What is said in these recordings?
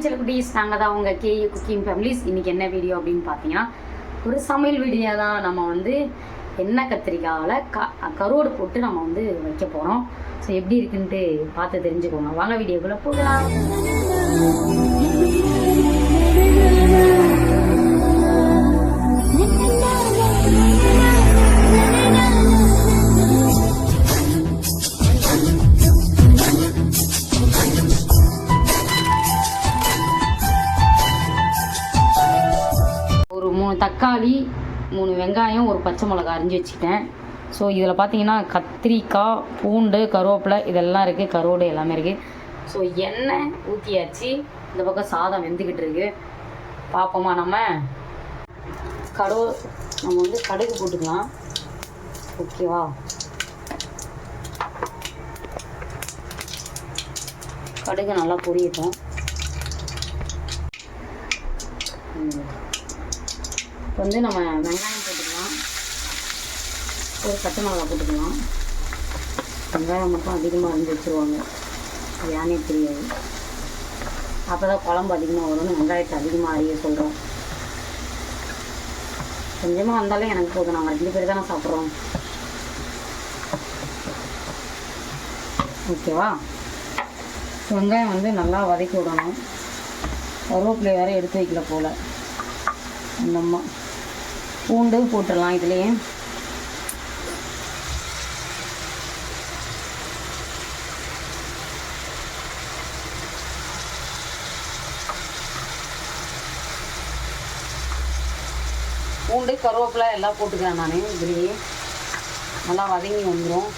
சில குட்டீஸ் நாங்கள் தான் உங்கள் கேஏ குக்கிங் ஃபேமிலிஸ். இன்றைக்கி என்ன வீடியோ அப்படின்னு பார்த்தீங்கன்னா ஒரு சமையல் வீடியோ தான். நம்ம வந்து எண்ணெய் கத்திரிக்காயில் கருவாடு போட்டு நம்ம வந்து வைக்க போகிறோம். ஸோ எப்படி இருக்குன்ட்டு பார்த்து தெரிஞ்சுக்கோங்க. வாங்க வீடியோக்குள்ளே போகலாம். ஒரு 3 தக்காளி, 3 வெங்காயம், ஒரு பச்சை மிளகா அரிஞ்சு வச்சுக்கிட்டேன். ஸோ இதில் பார்த்தீங்கன்னா கத்திரிக்காய், பூண்டு, கருவேப்பிலை இதெல்லாம் இருக்குது, கருவாடு எல்லாமே இருக்குது. ஸோ எண்ணெய் ஊற்றியாச்சு. இந்த பக்கம் சாதம் வெந்துக்கிட்டு இருக்கு. பார்ப்போமா? நம்ம வந்து கடுகு போட்டுக்கலாம். ஓகேவா? கடுகு நல்லா பொரியட்டும். இப்போ வந்து நம்ம வெங்காயம் போட்டுக்கலாம். ஒரு பச்சை மிளகா போட்டுக்கலாம். வெங்காயம் மட்டும் அதிகமாக அரிஞ்சு வச்சுருவாங்க, யானே தெரியாது. அப்போ தான் குழம்பு அதிகமாக வரும்னு வெங்காயத்தை அதிகமாக அறிய சொல்கிறோம். கொஞ்சமாக வந்தாலும் எனக்கு போதும், நாங்கள் 2 பேர் தானே சாப்பிட்றோம். ஓகேவா? வெங்காயம் வந்து நல்லா வதக்கி விடணும். கருவேப்பிலை வேறு எடுத்து வைக்கல போல். அந்தம்மா பூண்டு போட்டுடலாம் இதுலேயே. பூண்டு, கருவேப்பிலை எல்லாம் போட்டுக்கிறேன் நான். இதுலேயே நல்லா வதங்கி வந்துடும்.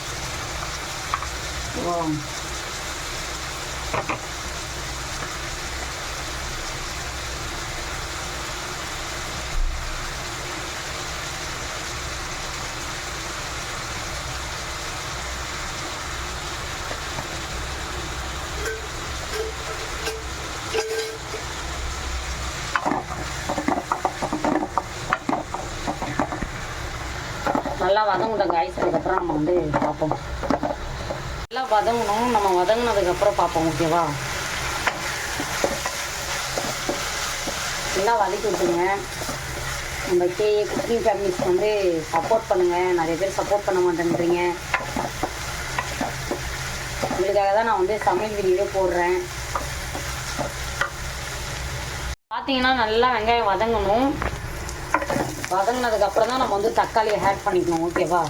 நல்லா வதங்கிட்டோம் காய்ஸ். அதுக்கப்புறம் நம்ம வந்து பார்ப்போம். நல்லா வதங்கணும். நம்ம வதங்கினதுக்கப்புறம் பார்ப்போம். ஓகேவா? நல்லா வதக்கி விட்டுருங்க. நம்ம கேஏ குக்கிங் ஃபேமிலிஸ்க்கு வந்து சப்போர்ட் பண்ணுங்கள். நிறைய பேர் சப்போர்ட் பண்ண மாட்டேன்றீங்க. உங்களுக்காக தான் நான் வந்து சமையல் வீடியோ போடுறேன். பார்த்தீங்கன்னா நல்லா வெங்காயம் வதங்கணும். வதங்கினதுக்கப்புறம் தான் நம்ம வந்து தக்காளியை ஆட் பண்ணிக்கணும். ஓகேவா?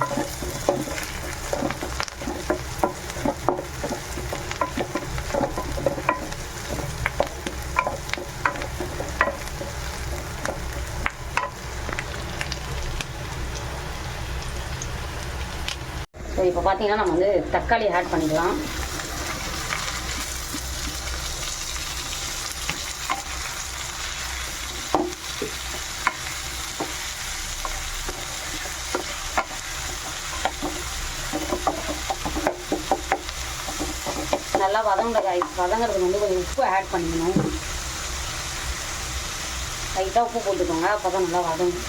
ஸோ இப்போ பார்த்தீங்கன்னா நம்ம வந்து தக்காளி ஆட் பண்ணிக்கலாம். நல்லா வதங்கிறதுக்கு வந்து கொஞ்சம் உப்பு ஆட் பண்ணிக்கணும். லைட்டாக உப்பு போட்டுக்கோங்க, அப்போ தான் நல்லா வதங்கும்.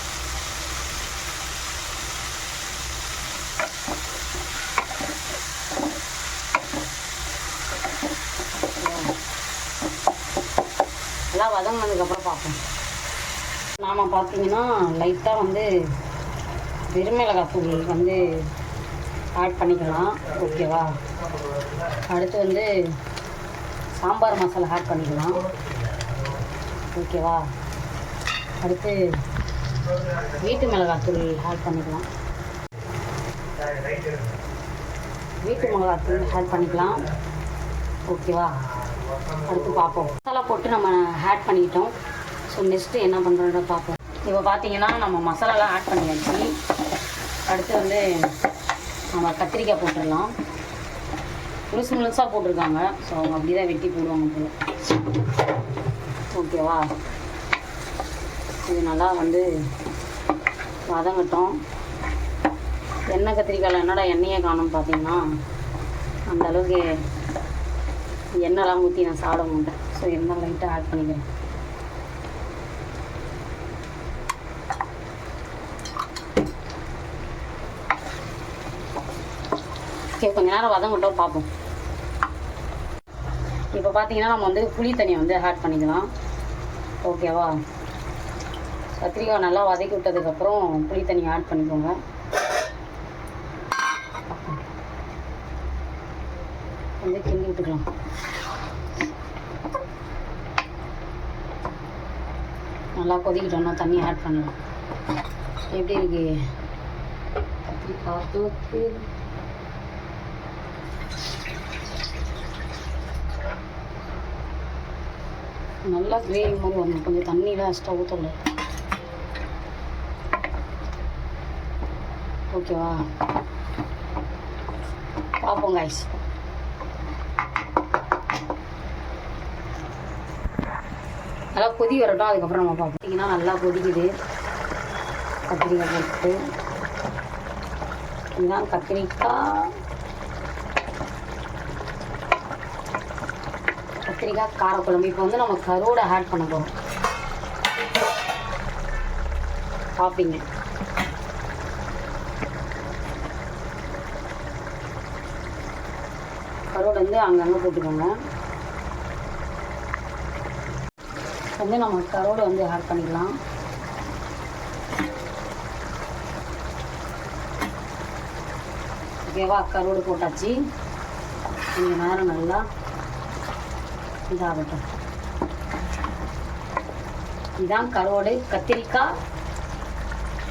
நல்லா வதங்கினதுக்கப்புறம் பார்ப்போம். நாம் பார்த்தீங்கன்னா லைட்டாக வந்து வெறுமிளகாய் தூள் வந்து ஆட் பண்ணிக்கலாம். ஓகேவா? அடுத்து வந்து சாம்பார் மசாலா ஆட் பண்ணிக்கலாம். ஓகேவா? அடுத்து வீட்டு மிளகாத்தூள் ஆட் பண்ணிக்கலாம். ஓகேவா? அடுத்து பார்ப்போம். மசாலா போட்டு நம்ம ஆட் பண்ணிக்கிட்டோம். ஸோ நெக்ஸ்ட்டு என்ன பண்ணுறோன்னு பார்ப்போம். இப்போ பார்த்தீங்கன்னா நம்ம மசாலாலாம் ஆட் பண்ணியாச்சு. அடுத்து வந்து நம்ம கத்திரிக்காய் போட்டுடலாம். முழுசாக போட்டிருக்காங்க. ஸோ அவங்க அப்படி தான் வெட்டி போடுவாங்க போல. ஓகேவா? இது நல்லா வந்து வதங்கட்டும். எண்ணெய் கத்திரிக்காயில் என்னடா எண்ணெயே காணும்னு பார்த்தீங்கன்னா, அந்த அளவுக்கு எண்ணெய்லாம் ஊற்றி நான் சாப்பிட மாட்டேன். ஸோ எண்ணெய் லைட்டாக ஆட் பண்ணிக்கிறேன். ஓகே, கொஞ்ச நேரம் வதங்கட்டும் பார்ப்போம். இப்போ பார்த்தீங்கன்னா நம்ம வந்து புளி தண்ணியை வந்து ஆட் பண்ணிக்கலாம். ஓகேவா? கத்திரிக்காய் நல்லா வதக்கி விட்டதுக்கப்புறம் புளி தண்ணி ஆட் பண்ணிக்கோங்க. வந்து கிண்டி விட்டுக்கலாம். நல்லா கொதிக்கிட்டோம்னா தண்ணி ஆட் பண்ணலாம். எப்படி இருக்கு கத்திரிக்காய் தூக்கு? நல்லா கிரேவி மாதிரி வரணும். கொஞ்சம் தண்ணியில் எக்ஸ்ட்ரா ஊற்றல. ஓகேவா? பார்ப்போம் காய்ஸ். நல்லா கொதி வரட்டும், அதுக்கப்புறம் நம்ம பார்ப்போம். பார்த்தீங்கன்னா நல்லா கொதிக்குது. கத்திரிக்காய் போட்டு இதுதான் கத்திரிக்காய் காரக்குழம்பு. இப்போ வந்து நம்ம கருவோட ஆட் பண்ண போகிறோம். பார்ப்பீங்க. கருவோட வந்து அங்கங்கே போட்டுக்கோங்க. வந்து நம்ம கருவோட வந்து ஆட் பண்ணிக்கலாம். ஓகேவா? கருவோடு போட்டாச்சு. கொஞ்சம் நேரம் நல்லா இதாகட்டும். இதுதான் கருவோடு கத்திரிக்காய்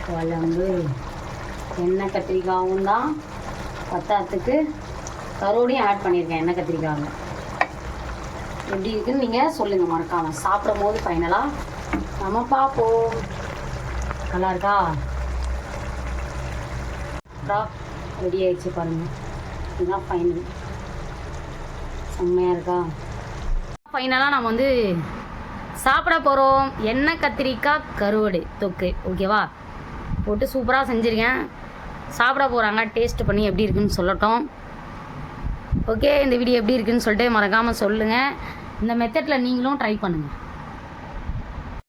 குழம்பு. எண்ணெய் கத்திரிக்காயும் தான் பத்தாத்துக்கு கருவோடையும் ஆட் பண்ணியிருக்கேன். எண்ணெய் கத்திரிக்காய் எப்படி இருக்குன்னு நீங்கள் சொல்லுங்கள் மறக்காமல். சாப்பிடும் போது ஃபைனலாக நம்ம பார்ப்போம். நல்லா இருக்கா? ரெடி ஆகிடுச்சு பாருங்கள். இதுதான் ஃபைனல். செம்மையாக இருக்கா? ஃபைனலாக நம்ம வந்து சாப்பிட போகிறோம். எண்ணெய் கத்திரிக்காய் கருவாடு தொக்கு. ஓகேவா? போட்டு சூப்பராக செஞ்சுருக்கேன். சாப்பிட போகிறாங்க. டேஸ்ட் பண்ணி எப்படி இருக்குன்னு சொல்லட்டும். ஓகே, இந்த வீடியோ எப்படி இருக்குன்னு சொல்லிட்டு மறக்காமல் சொல்லுங்கள். இந்த மெத்தடில் நீங்களும் ட்ரை பண்ணுங்கள்.